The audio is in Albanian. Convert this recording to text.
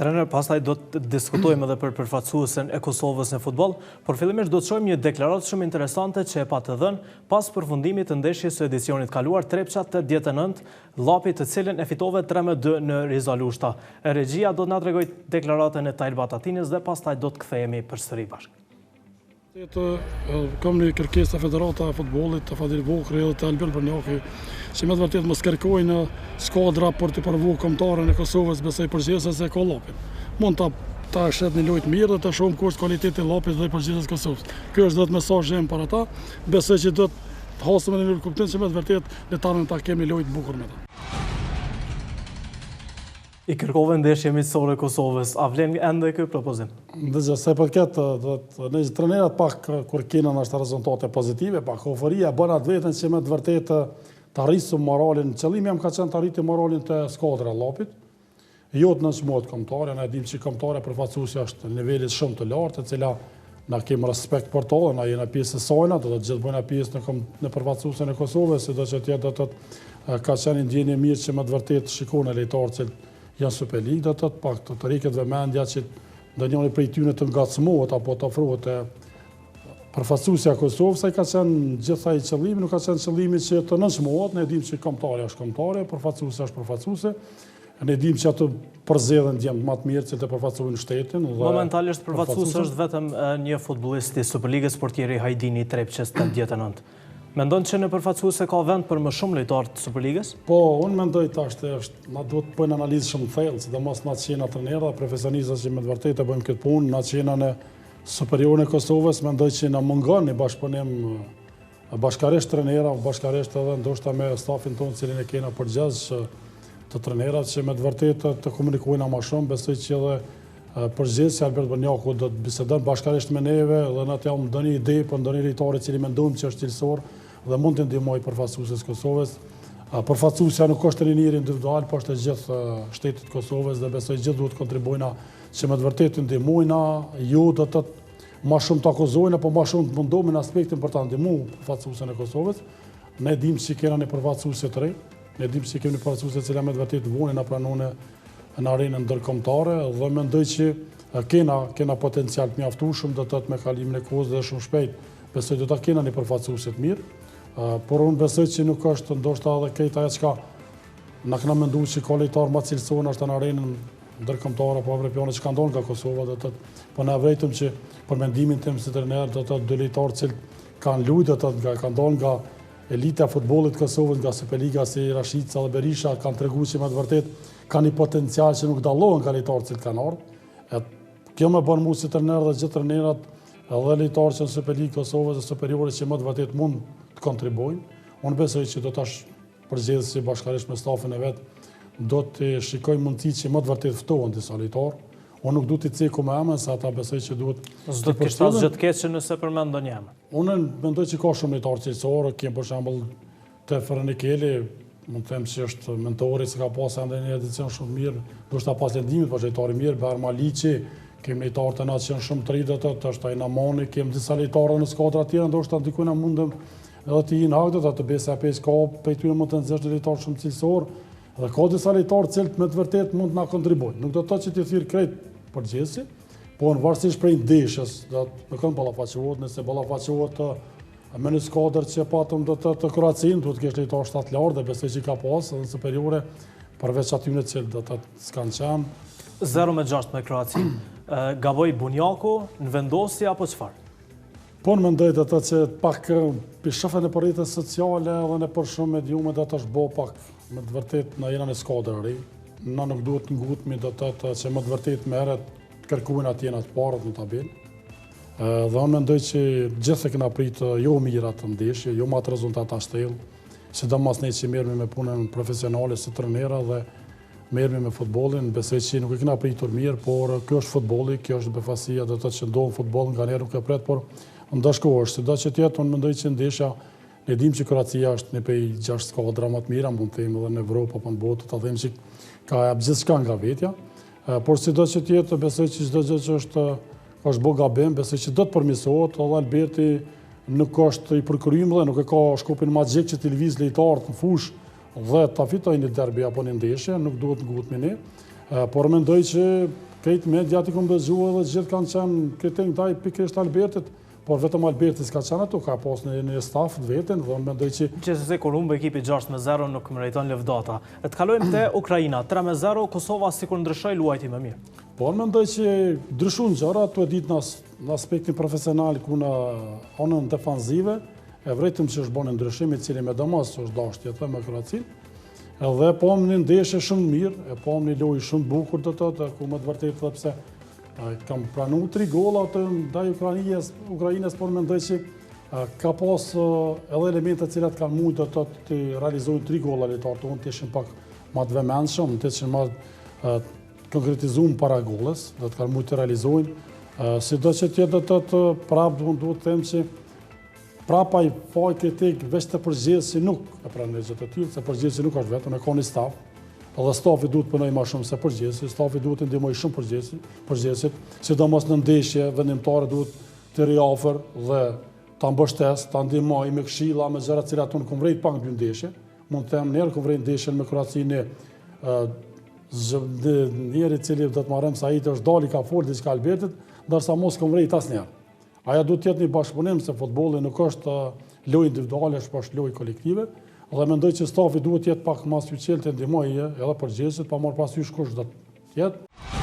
Trener, pastaj do të diskutojmë edhe për përfaqësuesen e Kosovës në futboll, por fillimisht do të shohim një deklaratë shumë interesante që e pa të dhënë pas përfundimit të ndeshjes së edicionit kaluar Trepça 89, llapi të cilën e fitove 3-2 në Rizalushta. Regjia do të na tregojë deklaratën e Tajl Batatinës dhe pastaj do të kthehemi përsëri bashkë. Kam një kërkesë të Federata e Futbollit, të Fadil Vokri dhe të Albin Bërnjaki, që me të vërtet më skërkojnë skuadra për të përvu kombëtarën e Kosovës besoj përgjithësisht se ka llapin. Mund ta shet një lojtë mirë dhe të shohim kush cilëtiti i llapit dhe përgjithësisht Kosovës. Ky është vetë mesazhi im për ata. Besoj që do të hasëm në një kuptim që me të vërtet letarën ta kemi lojtë bukur me ta. I kërkove ndeshje miqësore Kosovës, a vlen ende ky propozim? Dhe se përket në trenerat pak kur kena është rezultate pozitive, pak euforia bën atë vetën që me të vërtetë të arrisë moralin. Qëllimi jam ka qenë të arriti moralin të skuadra llapit. Jo të nënçmohet kombëtare, ne dimë që kombëtare përfaqësuesja është në nivelit shumë të lartë, e cila na kemi respekt për to, na jena pjesë e saj, do të gjithë bëjna pjesë në përfaqësuesen e Kosovës, sidoqë tjetër do të ka qenë ndjenjë mirë që me të vërtetë shikojnë lojtarët që janë Super League, do të pak të riket vëmendja që ndonjëri prej tyre të ngacmohet apo të ofrohet përfaqësuesja e Kosovës, ai ka qenë gjithaj qëllimi, nuk ka qenë qëllimi që të nënçmohet, ne dimë që kombëtari është kombëtare, përfaqësuesja është përfaqësuese. Ne dimë që ato përzgjedhen djemt më të mirë që të përfaqësojnë shtetin. Momentalisht përfaqësues është vetëm një futbollist i Superligës, portieri Hajdini Trepçës 89. Mendon që në përfaqësuese ka vend për më shumë lojtarë të Superligës? Po, unë mendoj na duhet të bëjnë analizë shumë thellë, sidomos na qena trenerë, profesionistët që me të vërtetë bëjmë këtë punë, na qena në superiorin e Kosovës, mendoj që na mungon një bashkëpunim bashkarisht trenera, bashkarisht edhe ndoshta me stafin tonë cilin e kena përgjithësi të trenerat që me të vërtetë të komunikojnë më shumë, besoj që edhe përgjithësi Albert Bërnjaku do të bisedon bashkarisht me neve dhe na të japë ndonjë ide për ndonjë lojtar i cili mendojmë që është cilësor dhe mund të ndihmojë përfaqësuesit Kosovës. Përfaqësuesja nuk është trajneri individual, por është gjithë shtetit Kosovës dhe besoj gjithë duhet kontribuojnë që me të vërtetë ndihmojnë, jo do të më shumë të akuzojnë, apo më shumë të mundohen në aspektin për ta ndihmuar përfaqësuesin e Kosovës. Ne dimë se kemi një përfaqësues të re, ne dimë se kemi një përfaqësues që me të vërtetë vonë na pranon në arenën ndërkombëtare dhe mendoj që kena potencial të mjaftueshëm do të thotë me kalimin e kohës dhe shumë shpejt. Besoj do ta kena një përfaqësues të mirë. Por unë besoj që nuk është ndoshta edhe këtë ajo çka na kanë menduar që ka lojtar më cilësor është në arenën ndërkombëtare apo evropiane që kanë ndonë nga Kosova, do të thotë, po na vërejtëm që për mendimin tim si trener do të thotë dy lojtarë që kanë luajtur do të kanë ndonë nga elita e futbollit të Kosovës, nga Superliga si Rashica dhe Berisha kanë treguar që me të vërtetë kanë një potencial që nuk dallohen nga lojtarët që kanë ardhur. Kjo më bën mua si trener dhe gjithë trenerat edhe lojtarët që në Superligë Kosovës dhe superiore që më të vërtetë mund të kontribuojnë. Unë besoj që do tash përgjithësi bashkërisht me stafin e vet do të shikojmë mundësi që më të vërtetë ftohen disa lojtarë. Unë nuk du t'i ceku me emën, se ata besoj që duhet... S'do të kishtë asgjë të keqe nëse përmend ndonjë emër. Unë mendoj që ka shumë lojtarë cilësorë, kemë për shembull te Ferenikeli, mund të them që është mentori që ka pasur ende një edicion shumë mirë, ndoshta pas lëndimit, por lojtar i mirë, Berma Liçi, kemi lojtarë të natë që janë shumë të ri, do të thotë, është ai Namani, kemi disa lojtarë në skuadra të tjera, ndoshta diku na mundem edhe të hinë hak, do të thotë BSA5 ka prej tyre mund të nxjerrë lojtarë shumë cilësorë, dhe ka disa lojtarë që me të vërtetë mund na kontribuojnë. Nuk do të thotë që ti thirr krejt përgjithësi, po në varësisht prej ndeshjes, do të kanë ballafaqohet, nëse ballafaqohet me një skuadër që patëm do të Kroacin, duhet të kesh lojtarë shtat lart dhe besoj që ka pas edhe superiore përveç atyre që do të s'kan qenë. 0-6 me Kroacin. Gaboj Bunjaku në vendosje apo çfarë? Po në mendoj të që pak pishofën e për rrjetet sociale dhe në për shumë mediume do të është bo pak me të vërtet në jena në skuadër ri. Na nuk duhet të ngutemi do të thotë që më të vërtet me herët kërkuin atje në të parët në tabelë. Dhe unë mendoj që gjithë e kena pritë jo mira të ndeshje, jo ma të rezultat ashtëllë, sidomos ne që merremi me punën profesionale si trenera dhe merremi me futbollin, besoj që nuk e kena pritur mirë, por kjo është futbolli, kjo është befasia, do të thotë që ndonë futboll nga njerë nuk e pret, por ndashkohesh, sido që tjetë, unë mendoj që ndeshja, ne dim që Kroacia është një prej 6 skuadra më të mira, mund të themi edhe në Evropë apo në botë, ta them që ka gjithçka nga vetja, por sido që tjetë, besoj që çdo gjë që është bo gabim, besoj që do të përmirësohet, edhe Alberti nuk është i përkryem dhe nuk e ka shkopin magjik që t'i lëviz lojtarët në fush dhe ta fitoj një derbi apo një ndeshje, nuk duhet ngutemi ne, por mendoj që krejt mediat i kom dëgjuar dhe gjithë kanë qenë kritik ndaj pikërisht Albertit, por vetëm Alberti s'ka qenë ato, ka pas një staf të vetën, dhe mendoj që Gjithsesi kur humbë ekipi 6-0 nuk meriton lëvdata. Të kalojmë te Ukraina, 3-0, Kosova sikur ndryshoi luajti më mirë. por mendoj që ndryshun gjëra, tu e ditë në aspektin profesional ku në anën defanzive, e vërejtëm që është bënë ndryshim i cili me domos është dashje të me Kroacin, edhe pom një ndeshje shumë mirë, e pom një lojë shumë bukur të të, ku më të vërtet dhe pse kam pranu 3 gola të ndaj Ukrajines, por mendoj që ka pas edhe elemente cilat kanë mujtë të realizojnë 3 gola litarë të unë të ishin pak ma të vëmendshëm, të ishin ma konkretizuar para golës, do të kanë mujtë të realizojnë, si do që tjetë të prapë duhet të them që prapa i faj kritik veç të përgjithësi nuk e pranoj gjë të tillë, se përgjithësi nuk është vetëm, e ka një staf, edhe stafi duhet punoj ma shumë se përgjithësi, stafi duhet të ndihmoj shumë përgjithësit, sidomos në ndeshje vendimtare duhet të riafër dhe ta mbështes, ta ndihmoj me këshilla, me gjëra të cilat unë kom vrejt pak në dy ndeshje, mund të them njerë kom vrejt ndeshjen me Kroacinë, njeri cili do të marrëm sa ajtë është dali ka folë diçka Albertit, ndërsa mos kom vrejt asnjëherë. Aja du tjetë një bashkëpunim se futbolli nuk është lojë individuale, është lojë kolektive, dhe mendoj që stafi duhet tjetë pak mas fyqel të ndihmoj edhe përgjithësit, pa marrë pasysh kush do të tjetë.